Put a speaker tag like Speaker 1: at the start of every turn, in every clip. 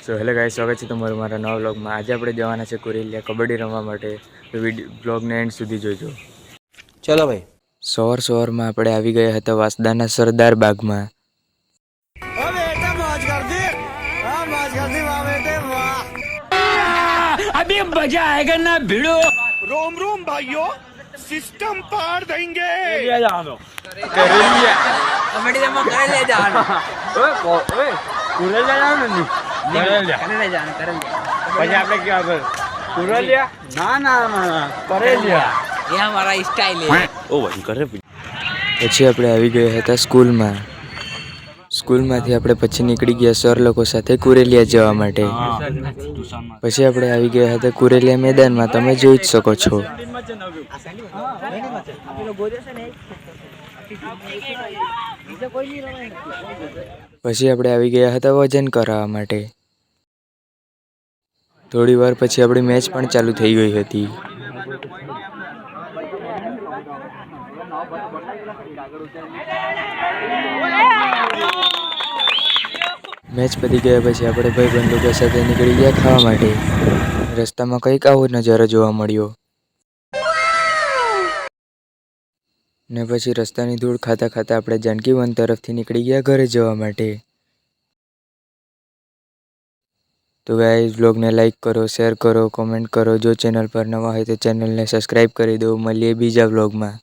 Speaker 1: So hello guys, સ્વાગત છે તમારું મારા નવા વ્લોગમાં। આજે આપણે જવાના છે કુરેલિયા કબડ્ડી રમવા માટે। તો વ્લોગને એન્ડ સુધી જોજો।
Speaker 2: ચલો ભાઈ।
Speaker 1: સવારમાં આપણે આવી ગયા હતા વાસદાના સરદાર બાગમાં।
Speaker 3: अभी मजा आएगा ना भिड़ो।
Speaker 4: रोम रोम भाइयों, सिस्टम पार देंगे।
Speaker 1: કુરેલિયા
Speaker 2: કબડ્ડી રમવા કરેલે જવાનું
Speaker 1: કુરેલિયા જવાનું નહીં,
Speaker 2: કરેલે જવાનું
Speaker 1: પછી આપણે ક્યાં કુરેલિયા ના કરેલિયા
Speaker 2: ये हमारा स्टाइल है।
Speaker 1: પછી આપણે આવી ગયા હતા સ્કૂલમાં। સ્કૂલમાંથી આપણે પછી નીકળી ગયા સર લોકો સાથે કુરેલિયા જવા માટે। પછી આપણે આવી ગયા હતા કુરેલિયા મેદાનમાં, તમે જોઈ જ શકો છો। પછી આપણે આવી ગયા હતા વજન કરાવવા માટે। થોડી વાર પછી આપણી મેચ પણ ચાલુ થઈ ગઈ હતી। મેચ પતી ગયા પછી આપણે ભાઈબંધ લોકો સાથે નીકળી ગયા ખાવા માટે। રસ્તામાં કંઈક આવો નજારો જોવા મળ્યો ને પછી રસ્તાની ધૂળ ખાતા ખાતા આપણે જાનકી વન તરફથી નીકળી ગયા ઘરે જવા માટે। તો ગાઈઝ, વ્લોગને લાઈક કરો, શેર કરો, કોમેન્ટ કરો। જો ચેનલ પર નવા હોય તો ચેનલને સબસ્ક્રાઈબ કરી દો। મળીએ બીજા વ્લોગમાં।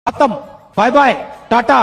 Speaker 4: खत्म, बाय बाय, टाटा।